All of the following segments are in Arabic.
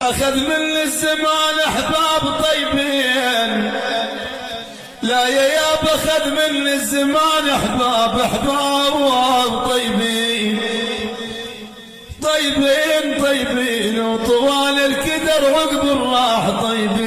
أخذ من الزمان أحباب طيبين، لا يا ياب أخذ من الزمان أحباب طيبين طيبين طيبين، وطوال الكدر عقب الراح طيبين.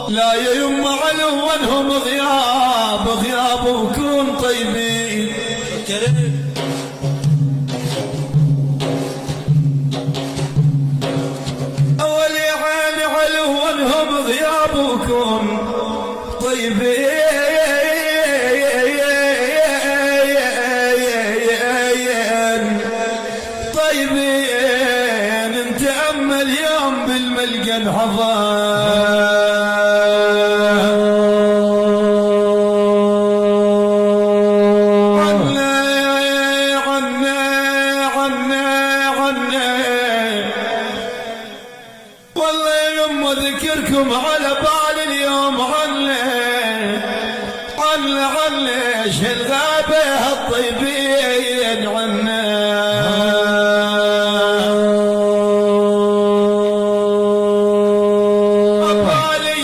لا يا يما علونهم غياب وكون طيبين. أول يا عيني علونهم غياب وكون طيبين طيبين. انت أما اليوم بالملقى انحضر ذكركم على بال اليوم عش الغابة الطيبين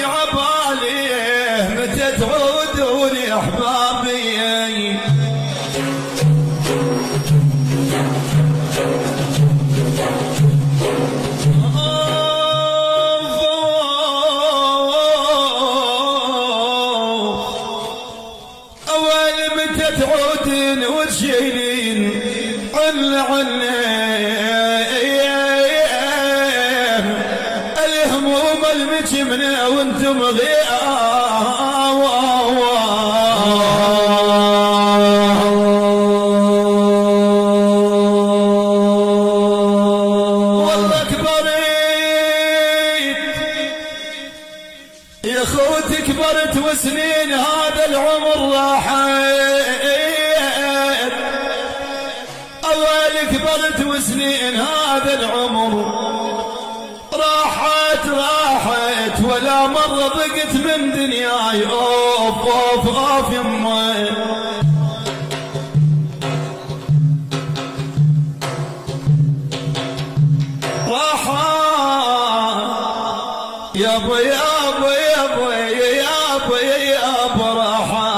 عبالي متى تعودون يا احبابي. تعودين وتشيلين الهموم المجمنة وانتم والله كبرت يا خوت، كبرت وسنين هذا العمر راحت. كبرت وسنين هذا العمر راحت ولا مرة ضقت من دنياي. اوف يمي راحت يابا راحت.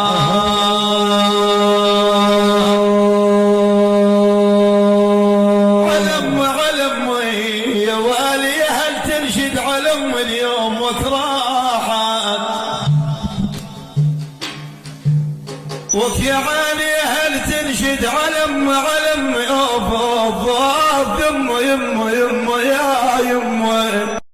اليوم وكراحت وك يا عيني هل تنشد علم اوف يمه